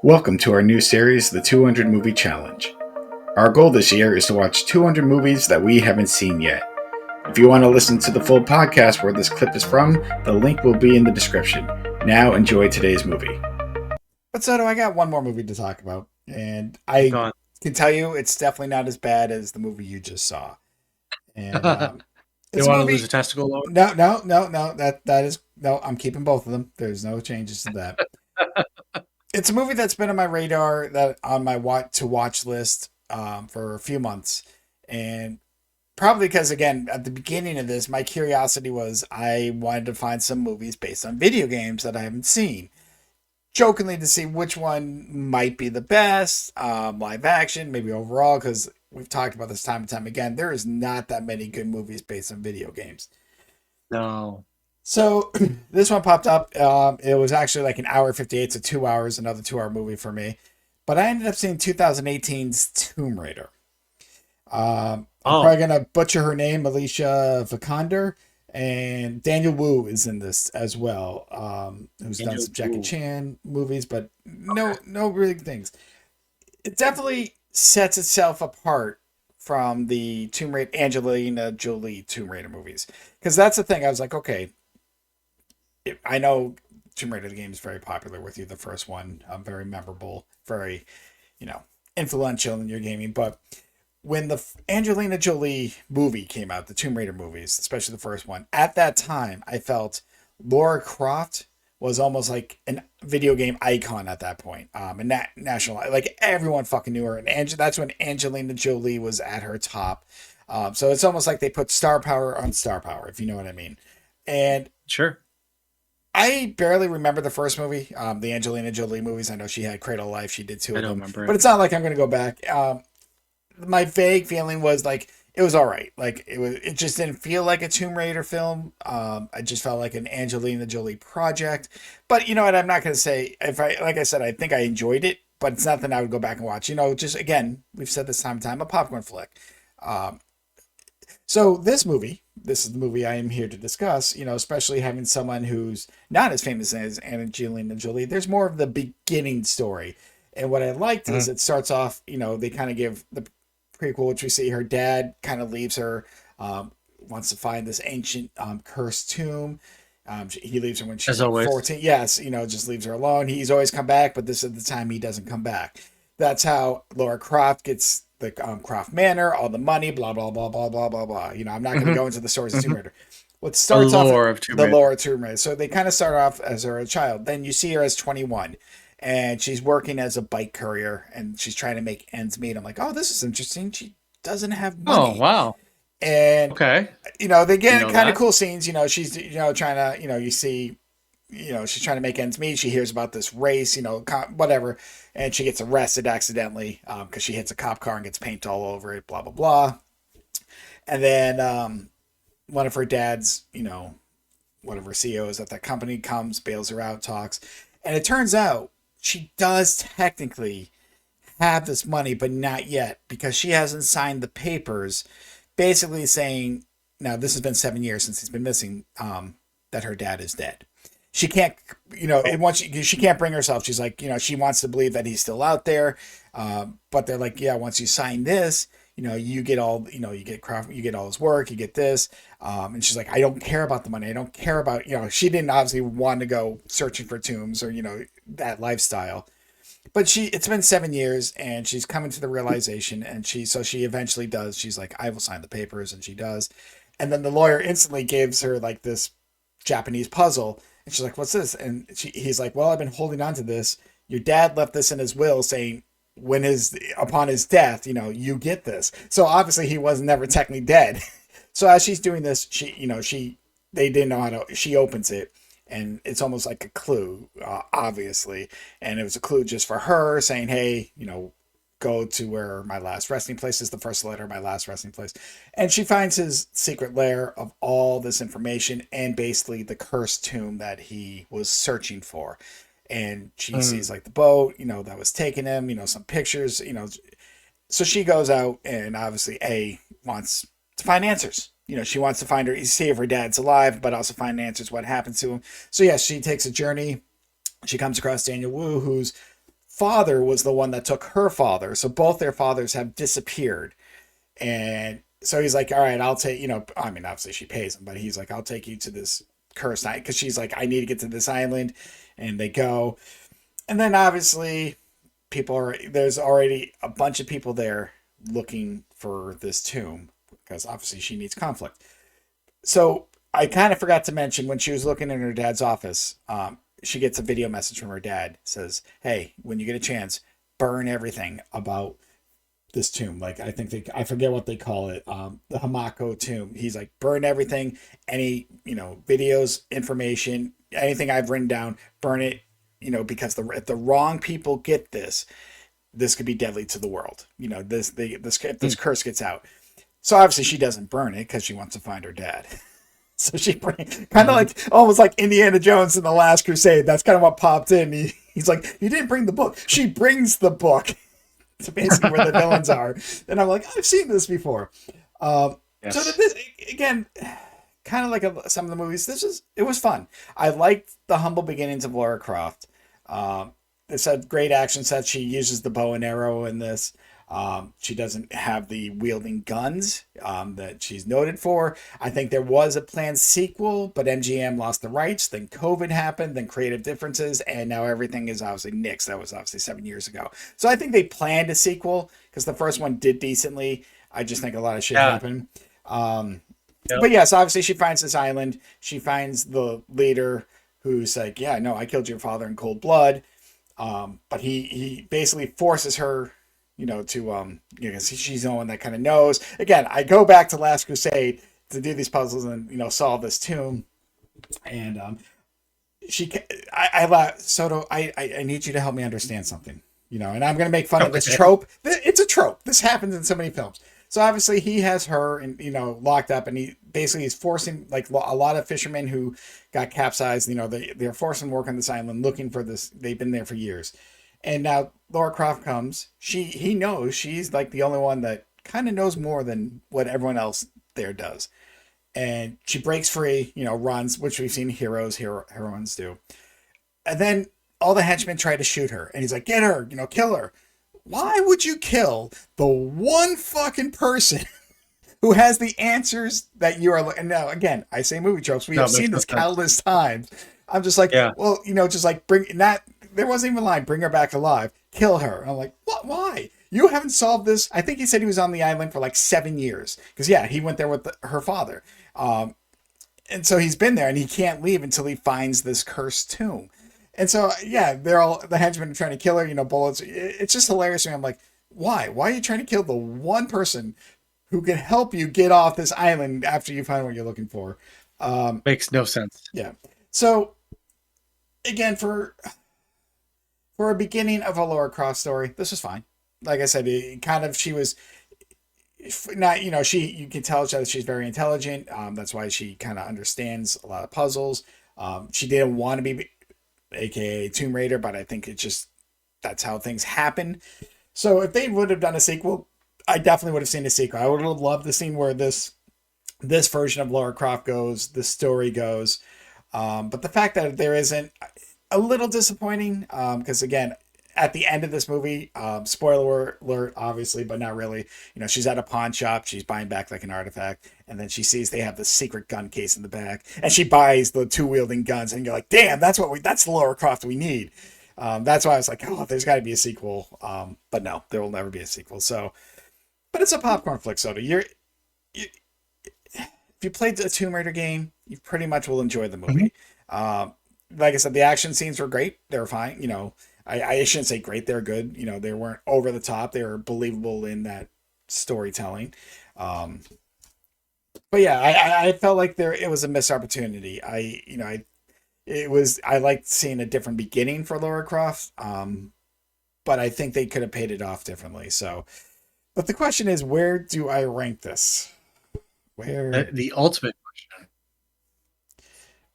Welcome to our new series, The 200 Movie Challenge. Our goal this year is to watch 200 movies that we haven't seen yet. If you want to listen to the full podcast where this clip is from, the link will be in the description. Now enjoy today's movie. But so I got one more movie to talk about, and I Gone. can tell you it's definitely not as bad as the movie you just saw. And You it's a want to lose movie. a testicle over? No. That is no. I'm keeping both of them. There's no changes to that. It's a movie that's been on my radar, that on my watch list for a few months, and probably because, again, at the beginning of this, my curiosity was I wanted to find some movies based on video games that I haven't seen, jokingly to see which one might be the best, live action, maybe overall, because we've talked about this time and time again. There is not that many good movies based on video games. No. So this one popped up. It was actually like an hour 58, so 2 hours, another 2 hour movie for me. But I ended up seeing 2018's Tomb Raider. I'm Oh, probably gonna butcher her name, Alicia Vikander, and Daniel Wu is in this as well. Who's done Angel. some Jackie Ooh. Chan movies, but Okay. no really things. It definitely sets itself apart from the Tomb Raider Angelina Jolie Tomb Raider movies, because that's the thing. I was like, okay, I know Tomb Raider the game is very popular with you. The first one, very memorable, very influential in your gaming. But when the Angelina Jolie movie came out, the Tomb Raider movies, especially the first one, at that time, I felt Lara Croft was almost like a video game icon at that point. And that national, like everyone fucking knew her, and that's when Angelina Jolie was at her top. So it's almost like they put star power on star power, if you know what I mean. And Sure. I barely remember the first movie, the Angelina Jolie movies. I know she had Cradle of Life. She did two I of don't them, remember but it. it's not like I'm going to go back. My vague feeling was like it was all right. Like it just didn't feel like a Tomb Raider film. I just felt like an Angelina Jolie project. But you know what? I'm not going to say if I like I said I think I enjoyed it, but it's nothing I would go back and watch. Just again, we've said this time and time, a popcorn flick. Um, so this is the movie I am here to discuss. Especially having someone who's not as famous as Angelina Jolie. There's more of the beginning story, and what I liked is Mhm. it starts off. They kind of give the prequel, which we see her dad kind of leaves her, wants to find this ancient cursed tomb. He leaves her when she's As like always. 14. Yes, just leaves her alone. He's always come back, but this is the time he doesn't come back. That's how Laura Croft gets the Croft Manor, all the money, blah, blah, blah, blah, blah, blah, blah. I'm not going to Hmm. go into the stories of Tomb Hmm. Raider. What The starts off lore of Tomb the Raider. Laura Tomb Raider. So they kind of start off as her a child. Then you see her as 21, and she's working as a bike courier, and she's trying to make ends meet. I'm like, oh, this is interesting. She doesn't have Oh, money. wow. And Okay. they Didn't get know kind of that. cool scenes. She's trying to you see she's trying to make ends meet. She hears about this race, whatever, and she gets arrested accidentally because she hits a cop car and gets paint all over it. Blah blah blah. And then one of her dad's, one of her CEOs at that company comes, bails her out, talks, and it turns out she does technically have this money, but not yet because she hasn't signed the papers, basically saying, now this has been 7 years since he's been missing, that her dad is dead. She can't, it wants she can't bring herself. She's like, she wants to believe that he's still out there, but they're like, yeah, once you sign this, you get all, you get craft, you get all his work, you get this, and she's like, I don't care about the money. I don't care about, she didn't obviously want to go searching for tombs or that lifestyle, but it's been 7 years and she's coming to the realization, and she eventually does. She's like, I will sign the papers, and she does. And then the lawyer instantly gives her like this Japanese puzzle, and she's like, what's this? And he's like, well, I've been holding on to this. Your dad left this in his will saying when upon his death, you get this. So obviously he was never technically dead. So as she's doing this, they didn't know how to, she opens it, and it's almost like a clue, obviously. And it was a clue just for her saying, hey, go to where my last resting place is, the first letter, my last resting place. And she finds his secret lair of all this information and basically the cursed tomb that he was searching for. And she sees Mm. like the boat, that was taking him, some pictures, so she goes out and obviously wants to find answers. She wants to find her, see if her dad's alive, but also find answers what happened to him. So yes, she takes a journey. She comes across Daniel Wu, who's father was the one that took her father. So both their fathers have disappeared. And so he's like, all right, I'll take, I mean, obviously she pays him, but he's like, I'll take you to this cursed island. Because she's like, I need to get to this island. And they go. And then obviously there's already a bunch of people there looking for this tomb. Because obviously she needs conflict. So I kind of forgot to mention when she was looking in her dad's office, she gets a video message from her dad. It says, hey, when you get a chance, burn everything about this tomb. Like, I forget what they call it. The Hamako tomb. He's like, burn everything, any, videos, information, anything I've written down, burn it, because if the wrong people get this could be deadly to the world. If this curse gets out. So obviously she doesn't burn it because she wants to find her dad. So she kind of like almost like Indiana Jones in The Last Crusade. That's kind of what popped in. He's like, you didn't bring the book. She brings the book to basically where the villains are. And I'm like, I've seen this before. Yes. So this again, kind of like some of the movies. It was fun. I liked the humble beginnings of Lara Croft. It's a great action set. She uses the bow and arrow in this. She doesn't have the wielding guns that she's noted for. I think there was a planned sequel, but MGM lost the rights. Then COVID happened, then creative differences, and now everything is obviously nixed. That was obviously 7 years ago. So I think they planned a sequel because the first one did decently. I just think a lot of shit happened. But yes, obviously she finds this island. She finds the leader who's like, yeah, no, I killed your father in cold blood. But he basically forces her she's the one that kind of knows. Again, I go back to Last Crusade to do these puzzles and solve this tomb, and Soto, I need you to help me understand something, and I'm gonna make fun of this trope. It's a trope. This happens in so many films. So obviously he has her and locked up, and he basically is forcing like a lot of fishermen who got capsized. They're forcing work on this island looking for this. They've been there for years. And now Lara Croft comes. He knows she's like the only one that kind of knows more than what everyone else there does. And she breaks free, runs, which we've seen heroines do. And then all the henchmen try to shoot her. And he's like, get her, kill her. Why would you kill the one fucking person who has the answers that you are looking? Now, again, I say movie tropes. We have seen this countless times. I'm just like, well, just like bring that. There wasn't even a line, bring her back alive, kill her. And I'm like, what? Why? You haven't solved this. I think he said he was on the island for like 7 years. Because, he went there with her father. And so he's been there and he can't leave until he finds this cursed tomb. And so, the henchmen are trying to kill her, bullets. It's just hilarious to me. I'm like, why? Why are you trying to kill the one person who can help you get off this island after you find what you're looking for? Makes no sense. Yeah. So, again, for a beginning of a Lara Croft story, this was fine. Like I said, she was not, you can tell that she's very intelligent. That's why she kind of understands a lot of puzzles. She didn't want to be, aka Tomb Raider, but I think that's how things happen. So if they would have done a sequel, I definitely would have seen a sequel. I would have loved the scene where this version of Lara Croft goes, this story goes. But the fact that there isn't, a little disappointing, because again, at the end of this movie, spoiler alert, obviously, but not really. She's at a pawn shop. She's buying back like an artifact, and then she sees they have this secret gun case in the back, and she buys the two wielding guns, and you're like, damn, that's the Lara Croft we need. That's why I was like, oh, there's got to be a sequel. But no, there will never be a sequel. So, but it's a popcorn flick, Soda. If you played the Tomb Raider game, you pretty much will enjoy the movie. Mm-hmm. Like I said, the action scenes were great. They were fine. I shouldn't say great. They're good. They weren't over the top. They were believable in that storytelling. But yeah, I felt like it was a missed opportunity. I liked seeing a different beginning for Lara Croft. But I think they could have paid it off differently. So, but the question is, where do I rank this? Where the ultimate question.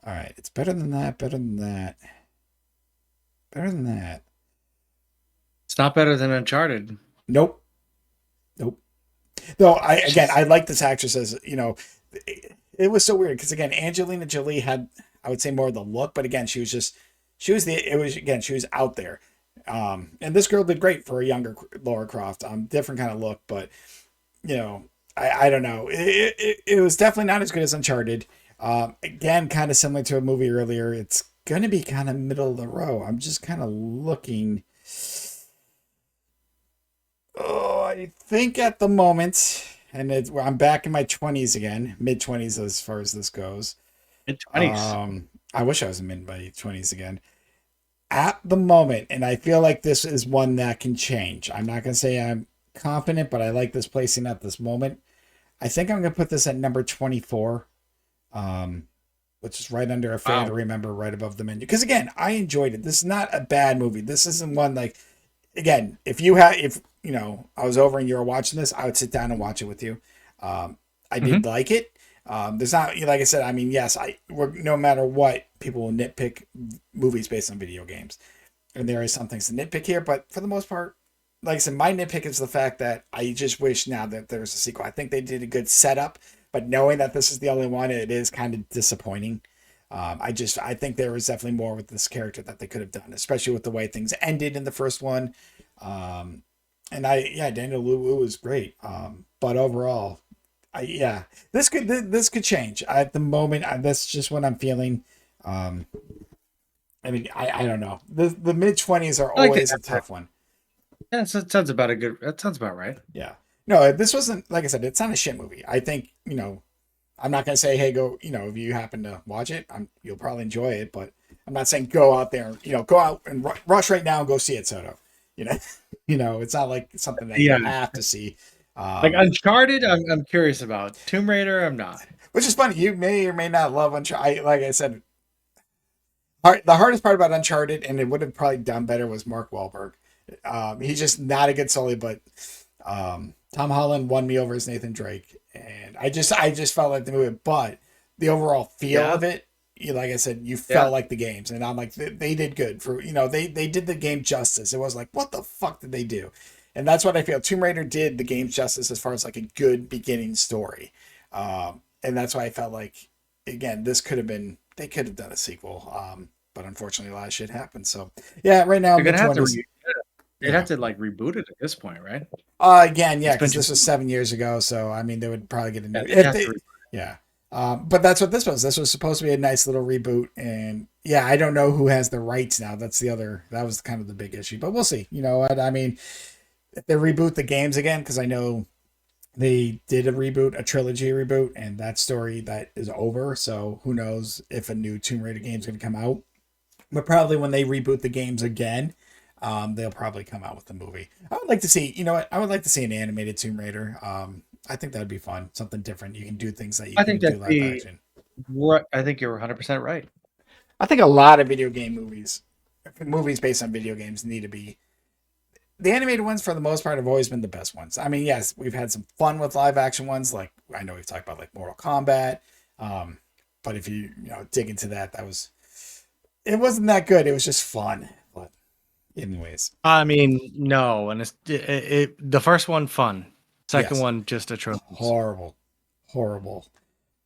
All right, it's better than that. Better than that. Better than that. It's not better than Uncharted. Nope. Though I like this actress as it was so weird because again, Angelina Jolie had, I would say, more of the look, but again, she was out there. And this girl did great for a younger Lara Croft. Different kind of look, but you know, I don't know. It was definitely not as good as Uncharted. Again, kind of similar to a movie earlier. It's gonna be kind of middle of the row. I'm just kind of looking. Oh, I think at the moment, and I'm back in my 20s again, mid 20s as far as this goes. Mid-20s. I wish I was in mid my 20s again. At the moment, and I feel like this is one that can change. I'm not gonna say I'm confident, but I like this placing at this moment. I think I'm gonna put this at number 24, um, which is right under A Fair to Wow. Remember, right above the menu. Because again, I enjoyed it. This is not a bad movie. This isn't one like, again, if you know I was over and you were watching this, I would sit down and watch it with you. I did Hmm. like it. There's not, like I said. I mean, yes, no matter what, people will nitpick movies based on video games, and there is some things to nitpick here. But for the most part, like I said, my nitpick is the fact that I just wish now that there's a sequel. I think they did a good setup, but knowing that this is the only one, it is kind of disappointing. I think there was definitely more with this character that they could have done, especially with the way things ended in the first one. Um, and yeah, Daniel Wu was great. But overall, yeah, this could change at the moment. That's just what I'm feeling. Um, I mean, I don't know. The mid 20s are I like the always a effort. tough one. Yeah, so that sounds about a good. That sounds about right. Yeah. No, this wasn't, like I said, it's not a shit movie. I think, I'm not gonna say, hey, go, if you happen to watch it, you'll probably enjoy it, but I'm not saying go out there, go out and rush right now and go see it, Soto. You know, it's not like something that you Yeah, have to see. like Um, Uncharted, I'm curious about. Tomb Raider, I'm not. which is funny. You may or may not love Uncharted. Like I said, the hardest part about Uncharted, and it would have probably done better, was Mark Wahlberg. He's just not a good Sully, but Tom Holland won me over as Nathan Drake, and I just felt like the movie, but the overall feel Yeah, of it, like I said, you yeah. felt like the games, and I'm like they did good for they did the game justice. It was like, what the fuck did they do? And that's what I feel. Tomb Raider did the game justice as far as like a good beginning story, and that's why I felt like, again, this could have been, they could have done a sequel, but unfortunately a lot of shit happened. So yeah, right now They're mid gonna have to. twenties. They'd Yeah. have to like reboot it at this point, right? Again, yeah, It's been because too this was long. 7 years ago, so I mean, they would probably get a Yeah, new they'd if have to. they, yeah. But that's what this was. This was supposed to be a nice little reboot, and yeah, I don't know who has the rights now. That was kind of the big issue, but we'll see. You know what? I mean, if they reboot the games again, because I know they did a trilogy reboot, and that story that is over. So who knows if a new Tomb Raider game is going to come out? But probably when they reboot the games again, they'll probably come out with the movie. I would like to see, you know what? I would like to see an animated Tomb Raider. I think that'd be fun. Something different. You can do things that you I think couldn't do that's live the action. what I think you're 100% right. I think a lot of video game movies based on video games, need to be, the animated ones for the most part have always been the best ones. I mean, yes, we've had some fun with live action ones, like I know we've talked about like Mortal Kombat. Um, but if you dig into that, it wasn't that good. It was just fun. But anyways, I mean, no, and the first one fun, second yes, one just atrocious. horrible, horrible.